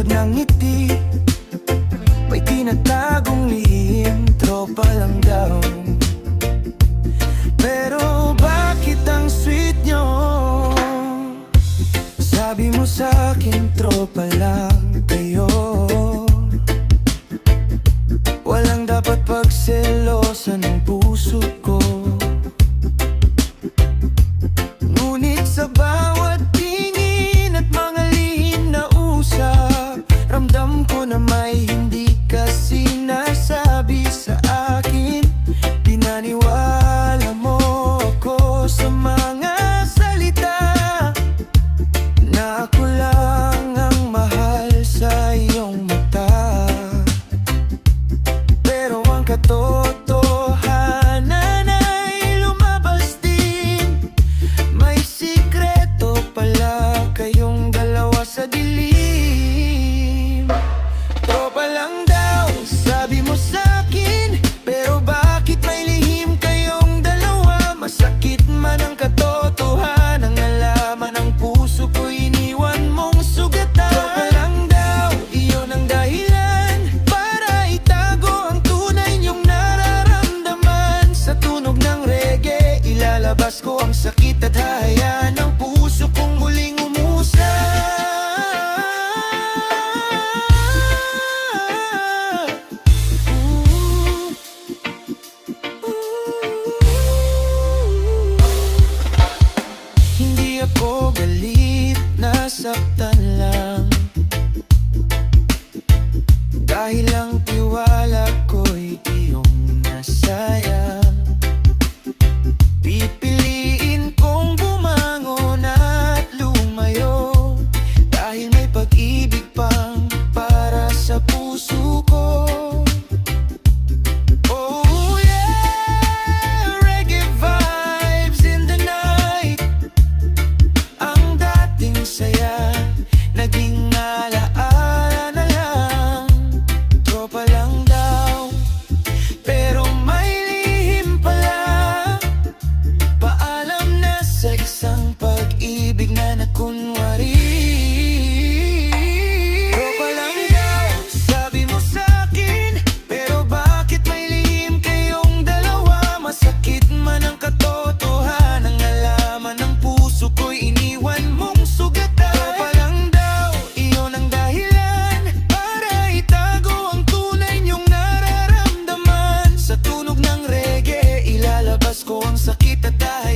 tulad ng ngiti, may tinatagong lihim. Tropa lang daw, pero bakit ang sweet nyo? Sabi mo sa'kin, tropa lang kayo. Walang dapat pagselosan ng puso ko. Ngunit sa bawat tingin at mga lihim na usap, ramdam ko na may hindi ka sinasabi sa akin. Pinaniwala mo ako sa mga salita na ako lang ang mahal sa iyong mata. Pero ang katotohanan ay lumabas din. May sikreto pala kayong dalawa sa dilim. Tropa lang daw, sabi mo sa'kin, pero bakit may lihim kayong dalawa? Masakit man ang katotohanan, nalaman ng puso ko, iniwan mong sugatan. Tropa lang daw, iyon ang dahilan para itago ang tunay niyong nararamdaman. Sa tunog ng reggae, ilalabas ko ang sakit at hahayaan ng puso kong muling umusap. Hindi ako galit, nasaktan lang, dahil ang tiwala ko'y iyong nasayang. Pipiliin kong bumangon at lumayo, dahil may pag-ibig pang para sa puso ko. Oh yeah, reggae vibes in the night. Ang dating saya, naging alaala na lang. Tropa lang daw, pero may lihim pala. Paalam na sa isang pag-ibig na nakunwari. Tropa lang daw, sabi mo sa'kin, pero bakit may lihim kayong dalawa? Masakit man ang katotohanan, nalaman ng puso ko'y iniwan mong sugatan. Tropa lang daw, iyon ang dahilan para itago ang tunay niyong nararamdaman. Sa tunog ng reggae, ilalabas ko ang sakit at dahil